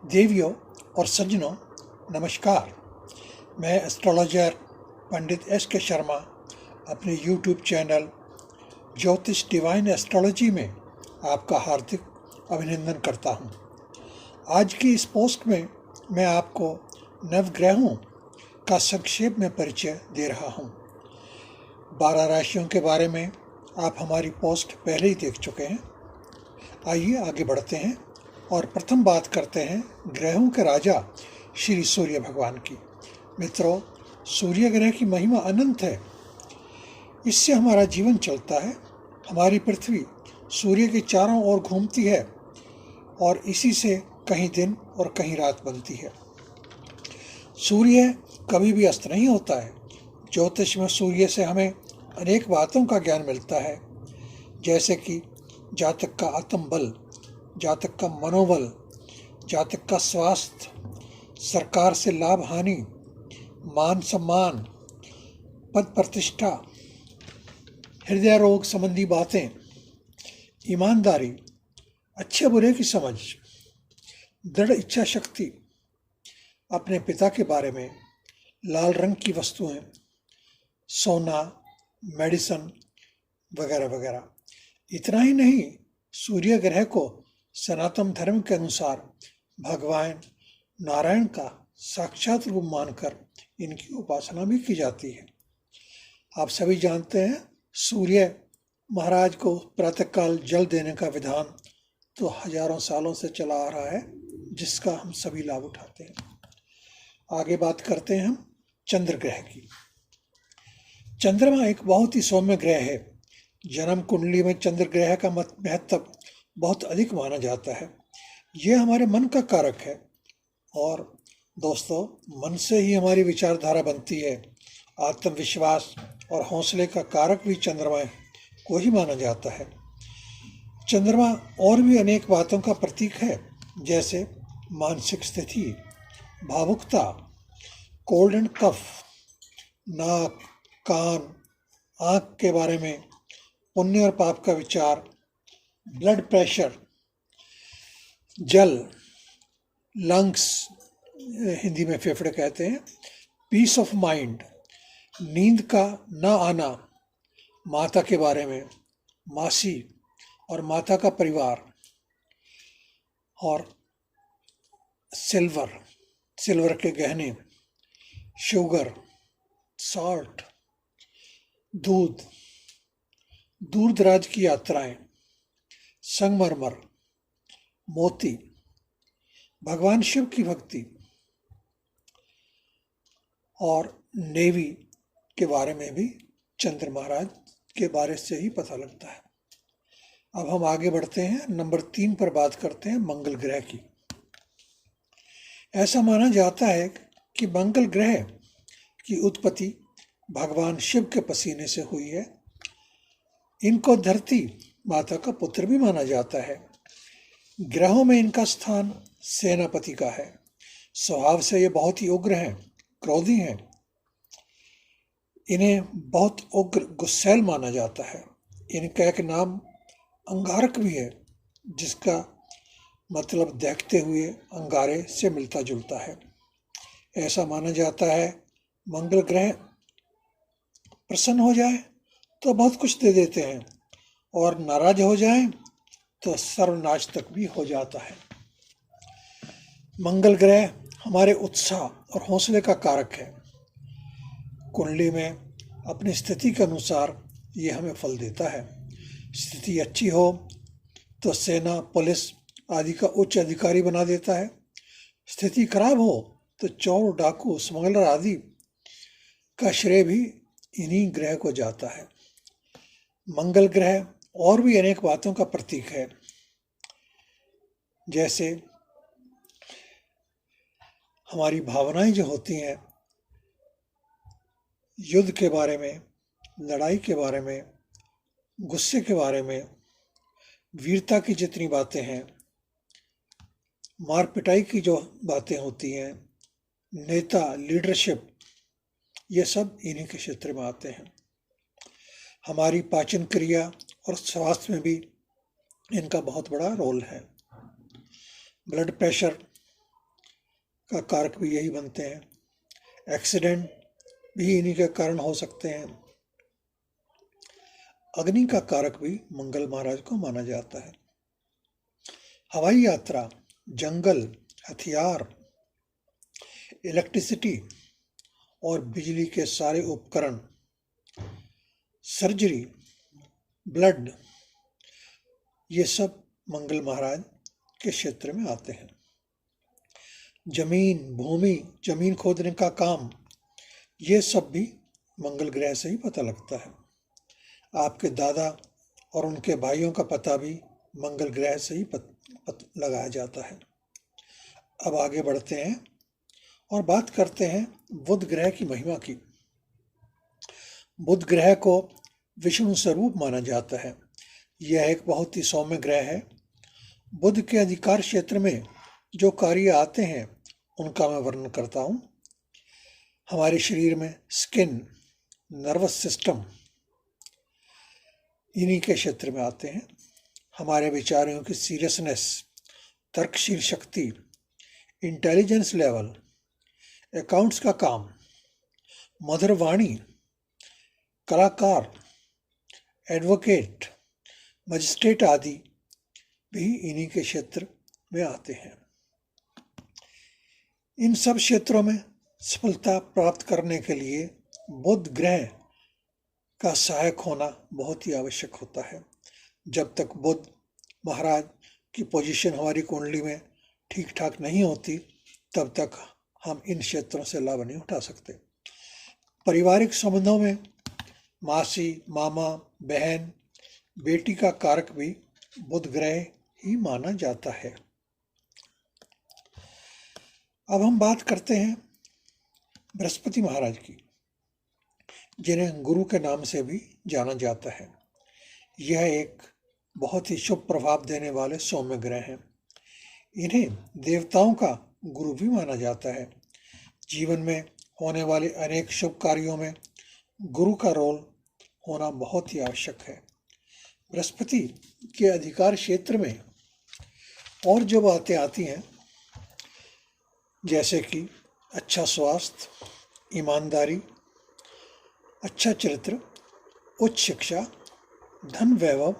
देवियों और सज्जनों, नमस्कार। मैं एस्ट्रोलॉजर पंडित एस के शर्मा अपने यूट्यूब चैनल ज्योतिष डिवाइन एस्ट्रोलॉजी में आपका हार्दिक अभिनंदन करता हूं। आज की इस पोस्ट में मैं आपको नवग्रहों का संक्षेप में परिचय दे रहा हूं। 12 राशियों के बारे में आप हमारी पोस्ट पहले ही देख चुके हैं। आइए आगे बढ़ते हैं और प्रथम बात करते हैं ग्रहों के राजा श्री सूर्य भगवान की। मित्रों, सूर्य ग्रह की महिमा अनंत है। इससे हमारा जीवन चलता है। हमारी पृथ्वी सूर्य के चारों ओर घूमती है और इसी से कहीं दिन और कहीं रात बनती है। सूर्य कभी भी अस्त नहीं होता है। ज्योतिष में सूर्य से हमें अनेक बातों का ज्ञान मिलता है, जैसे कि जातक का आत्म बल, जातक का मनोबल, जातक का स्वास्थ्य, सरकार से लाभ हानि, मान सम्मान, पद प्रतिष्ठा, हृदय रोग संबंधी बातें, ईमानदारी, अच्छे बुरे की समझ, दृढ़ इच्छा शक्ति, अपने पिता के बारे में, लाल रंग की वस्तुएं, सोना, मेडिसिन वगैरह वगैरह। इतना ही नहीं, सूर्य ग्रह को सनातन धर्म के अनुसार भगवान नारायण का साक्षात रूप मानकर इनकी उपासना भी की जाती है। आप सभी जानते हैं, सूर्य महाराज को प्रातःकाल जल देने का विधान तो हजारों सालों से चला आ रहा है, जिसका हम सभी लाभ उठाते हैं। आगे बात करते हैं हम चंद्र ग्रह की। चंद्रमा एक बहुत ही सौम्य ग्रह है। जन्म कुंडली में चंद्र ग्रह का महत्व बहुत अधिक माना जाता है। यह हमारे मन का कारक है और दोस्तों, मन से ही हमारी विचारधारा बनती है। आत्मविश्वास और हौसले का कारक भी चंद्रमा को ही माना जाता है। चंद्रमा और भी अनेक बातों का प्रतीक है, जैसे मानसिक स्थिति, भावुकता, कोल्ड एंड कफ, नाक, कान, आँख के बारे में, पुण्य और पाप का विचार, ब्लड प्रेशर, जल, लंग्स, हिंदी में फेफड़े कहते हैं, पीस ऑफ माइंड, नींद का ना आना, माता के बारे में, मासी और माता का परिवार, और सिल्वर के गहने, शुगर, सॉल्ट, दूध, दूर दराज की यात्राएं, संगमरमर, मोती, भगवान शिव की भक्ति और नेवी के बारे में भी चंद्र महाराज के बारे से ही पता लगता है। अब हम आगे बढ़ते हैं, नंबर 3 पर बात करते हैं मंगल ग्रह की। ऐसा माना जाता है कि मंगल ग्रह की उत्पत्ति भगवान शिव के पसीने से हुई है। इनको धरती माता का पुत्र भी माना जाता है। ग्रहों में इनका स्थान सेनापति का है। स्वभाव से ये बहुत ही उग्र हैं, क्रोधी हैं। इन्हें बहुत उग्र गुस्सैल माना जाता है। इनका एक नाम अंगारक भी है, जिसका मतलब देखते हुए अंगारे से मिलता जुलता है। ऐसा माना जाता है मंगल ग्रह प्रसन्न हो जाए तो बहुत कुछ दे देते हैं और नाराज हो जाए तो सर्वनाश तक भी हो जाता है। मंगल ग्रह हमारे उत्साह और हौसले का कारक है। कुंडली में अपनी स्थिति के अनुसार ये हमें फल देता है। स्थिति अच्छी हो तो सेना, पुलिस आदि का उच्च अधिकारी बना देता है। स्थिति खराब हो तो चोर, डाकू, स्मगलर आदि का श्रेय भी इन्हीं ग्रह को जाता है। मंगल ग्रह और भी अनेक बातों का प्रतीक है, जैसे हमारी भावनाएं जो होती हैं, युद्ध के बारे में, लड़ाई के बारे में, गुस्से के बारे में, वीरता की जितनी बातें हैं, मार पिटाई की जो बातें होती हैं, नेता, लीडरशिप, ये सब इन्हीं के क्षेत्र में आते हैं। हमारी पाचन क्रिया और स्वास्थ्य में भी इनका बहुत बड़ा रोल है। ब्लड प्रेशर, का कारक भी यही बनते हैं। एक्सीडेंट भी इन्हीं के कारण हो सकते हैं। अग्नि का कारक भी मंगल महाराज को माना जाता है। हवाई यात्रा, जंगल, हथियार, इलेक्ट्रिसिटी और बिजली के सारे उपकरण, सर्जरी, ब्लड, ये सब मंगल महाराज के क्षेत्र में आते हैं। जमीन खोदने का काम, ये सब भी मंगल ग्रह से ही पता लगता है। आपके दादा और उनके भाइयों का पता भी मंगल ग्रह से ही लगाया जाता है। अब आगे बढ़ते हैं और बात करते हैं बुध ग्रह की महिमा की। बुध ग्रह को विष्णु स्वरूप माना जाता है। यह एक बहुत ही सौम्य ग्रह है। बुध के अधिकार क्षेत्र में जो कार्य आते हैं उनका मैं वर्णन करता हूँ। हमारे शरीर में स्किन, नर्वस सिस्टम, इन्हीं के क्षेत्र में आते हैं। हमारे विचारों की सीरियसनेस, तर्कशील शक्ति, इंटेलिजेंस लेवल, अकाउंट्स का काम, मधुर वाणी, कलाकार, एडवोकेट, मजिस्ट्रेट आदि भी इन्हीं के क्षेत्र में आते हैं। इन सब क्षेत्रों में सफलता प्राप्त करने के लिए बुध ग्रह का सहायक होना बहुत ही आवश्यक होता है। जब तक बुध महाराज की पोजीशन हमारी कुंडली में ठीक ठाक नहीं होती, तब तक हम इन क्षेत्रों से लाभ नहीं उठा सकते। पारिवारिक संबंधों में मासी, मामा, बहन, बेटी का कारक भी बुध ग्रह ही माना जाता है। अब हम बात करते हैं बृहस्पति महाराज की, जिन्हें गुरु के नाम से भी जाना जाता है। यह एक बहुत ही शुभ प्रभाव देने वाले सौम्य ग्रह हैं। इन्हें देवताओं का गुरु भी माना जाता है। जीवन में होने वाले अनेक शुभ कार्यों में गुरु का रोल होना बहुत ही आवश्यक है। बृहस्पति के अधिकार क्षेत्र में और जो बातें आती हैं, जैसे कि अच्छा स्वास्थ्य, ईमानदारी, अच्छा चरित्र, उच्च शिक्षा, धन वैभव,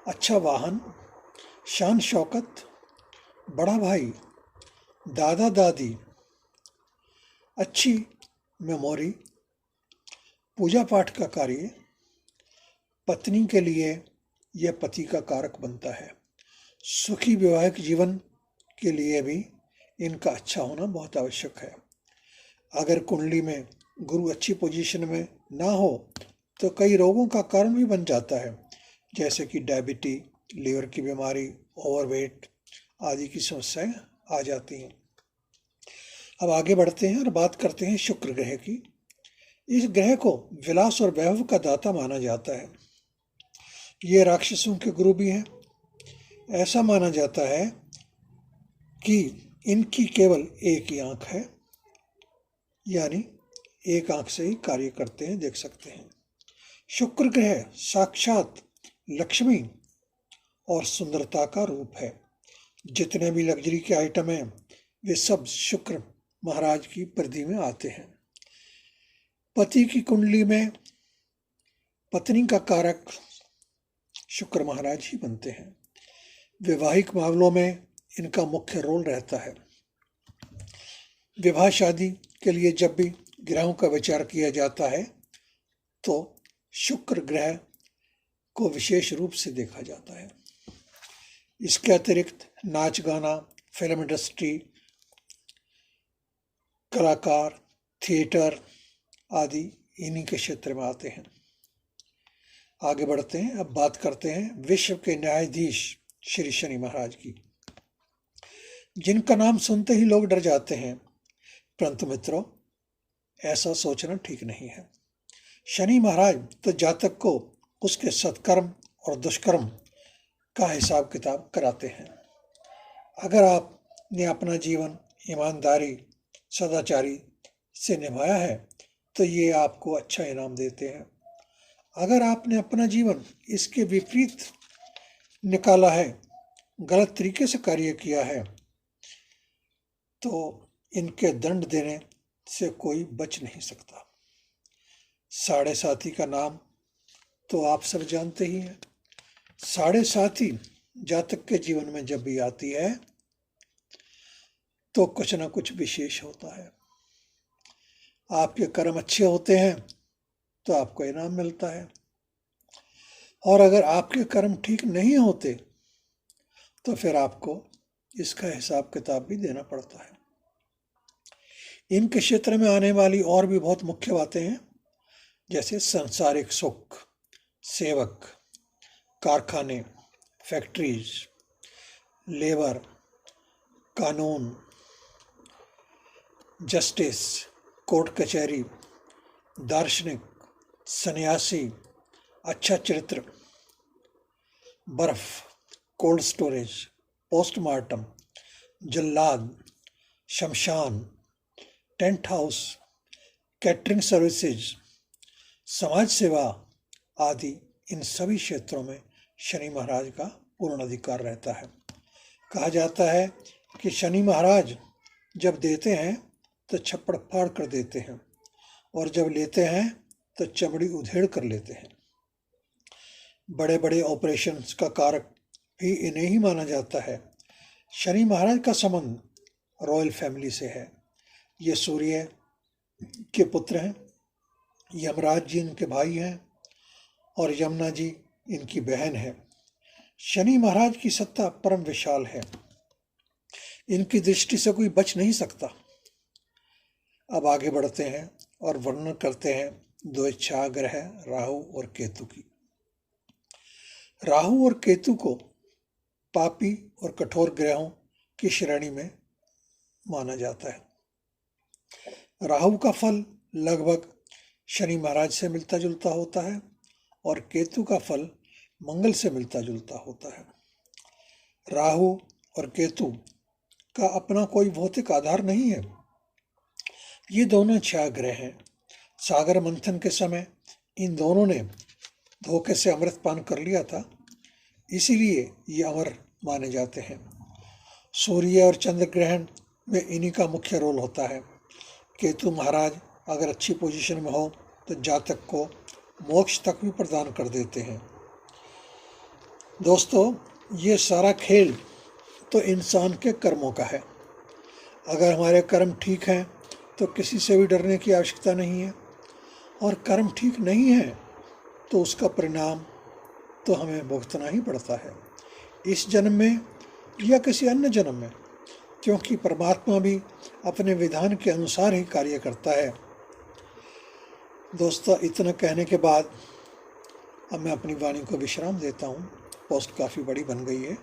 अच्छा वाहन, शान शौकत, बड़ा भाई, दादा दादी, अच्छी मेमोरी, पूजा पाठ का कार्य, पत्नी के लिए यह पति का कारक बनता है। सुखी वैवाहिक जीवन के लिए भी इनका अच्छा होना बहुत आवश्यक है। अगर कुंडली में गुरु अच्छी पोजीशन में ना हो तो कई रोगों का कारण भी बन जाता है, जैसे कि डायबिटीज, लीवर की बीमारी, ओवरवेट आदि की समस्याएं आ जाती हैं। अब आगे बढ़ते हैं और बात करते हैं शुक्र ग्रह की। इस ग्रह को विलास और वैभव का दाता माना जाता है। ये राक्षसों के गुरु भी हैं। ऐसा माना जाता है कि इनकी केवल एक ही आंख है, यानी एक आंख से ही कार्य करते हैं, देख सकते हैं। शुक्र ग्रह साक्षात लक्ष्मी और सुंदरता का रूप है। जितने भी लग्जरी के आइटम हैं वे सब शुक्र महाराज की परिधि में आते हैं। पति की कुंडली में पत्नी का कारक शुक्र महाराज ही बनते हैं। वैवाहिक मामलों में इनका मुख्य रोल रहता है। विवाह शादी के लिए जब भी ग्रहों का विचार किया जाता है तो शुक्र ग्रह को विशेष रूप से देखा जाता है। इसके अतिरिक्त नाच गाना, फिल्म इंडस्ट्री, कलाकार, थिएटर आदि इन्हीं के क्षेत्र में आते हैं। आगे बढ़ते हैं। अब बात करते हैं विश्व के न्यायाधीश श्री शनि महाराज की, जिनका नाम सुनते ही लोग डर जाते हैं, परंतु मित्रों ऐसा सोचना ठीक नहीं है। शनि महाराज तो जातक को उसके सत्कर्म और दुष्कर्म का हिसाब किताब कराते हैं। अगर आपने अपना जीवन ईमानदारी, सदाचारी से निभाया है तो ये आपको अच्छा इनाम देते हैं। अगर आपने अपना जीवन इसके विपरीत निकाला है, गलत तरीके से कार्य किया है, तो इनके दंड देने से कोई बच नहीं सकता। साढ़े साथी का नाम तो आप सब जानते ही हैं। साढ़े साथी जातक के जीवन में जब भी आती है तो कुछ ना कुछ विशेष होता है। आपके कर्म अच्छे होते हैं तो आपको इनाम मिलता है, और अगर आपके कर्म ठीक नहीं होते तो फिर आपको इसका हिसाब किताब भी देना पड़ता है। इनके क्षेत्र में आने वाली और भी बहुत मुख्य बातें हैं, जैसे सांसारिक सुख, सेवक, कारखाने, फैक्ट्रीज, लेबर, कानून, जस्टिस, कोर्ट कचहरी, दार्शनिक, सन्यासी, अच्छा चरित्र, बर्फ, कोल्ड स्टोरेज, पोस्टमार्टम, जल्लाद, शमशान, टेंट हाउस, कैटरिंग सर्विसेज, समाज सेवा आदि, इन सभी क्षेत्रों में शनि महाराज का पूर्ण अधिकार रहता है। कहा जाता है कि शनि महाराज जब देते हैं तो छप्पड़ फाड़ कर देते हैं, और जब लेते हैं तो चमड़ी उधेड़ कर लेते हैं। बड़े बड़े ऑपरेशंस का कारक भी इन्हें ही माना जाता है। शनि महाराज का संबंध रॉयल फैमिली से है। ये सूर्य के पुत्र हैं, यमराज जी इनके भाई हैं, और यमुना जी इनकी बहन है। शनि महाराज की सत्ता परम विशाल है, इनकी दृष्टि से कोई बच नहीं सकता। अब आगे बढ़ते हैं और वर्णन करते हैं दो इच्छा ग्रह राहु और केतु की। राहु और केतु को पापी और कठोर ग्रहों की श्रेणी में माना जाता है। राहु का फल लगभग शनि महाराज से मिलता जुलता होता है, और केतु का फल मंगल से मिलता जुलता होता है। राहु और केतु का अपना कोई भौतिक आधार नहीं है, ये दोनों छह ग्रह हैं। सागर मंथन के समय इन दोनों ने धोखे से अमृत पान कर लिया था, इसीलिए ये अमर माने जाते हैं। सूर्य और चंद्र ग्रहण में इन्हीं का मुख्य रोल होता है। केतु महाराज अगर अच्छी पोजीशन में हो तो जातक को मोक्ष तक भी प्रदान कर देते हैं। दोस्तों, ये सारा खेल तो इंसान के कर्मों का है। अगर हमारे कर्म ठीक हैं तो किसी से भी डरने की आवश्यकता नहीं है, और कर्म ठीक नहीं है तो उसका परिणाम तो हमें भुगतना ही पड़ता है, इस जन्म में या किसी अन्य जन्म में, क्योंकि परमात्मा भी अपने विधान के अनुसार ही कार्य करता है। दोस्तों, इतना कहने के बाद अब मैं अपनी वाणी को विश्राम देता हूँ। पोस्ट काफ़ी बड़ी बन गई है।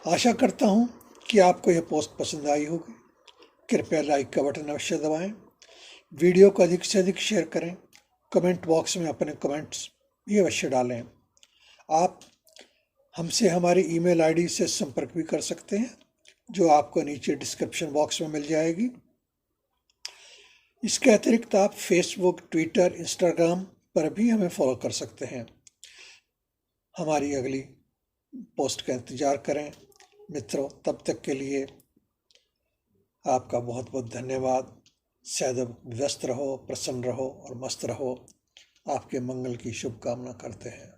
आशा करता हूँ कि आपको यह पोस्ट पसंद आई होगी। कृपया लाइक का बटन अवश्य दबाएं, वीडियो को अधिक से अधिक शेयर करें, कमेंट बॉक्स में अपने कमेंट्स भी अवश्य डालें। आप हमसे हमारी ईमेल आईडी से संपर्क भी कर सकते हैं, जो आपको नीचे डिस्क्रिप्शन बॉक्स में मिल जाएगी। इसके अतिरिक्त आप फेसबुक, ट्विटर, इंस्टाग्राम पर भी हमें फॉलो कर सकते हैं। हमारी अगली पोस्ट का इंतज़ार करें मित्रों। तब तक के लिए आपका बहुत बहुत धन्यवाद। सदैव व्यस्त रहो, प्रसन्न रहो और मस्त रहो। आपके मंगल की शुभकामना करते हैं।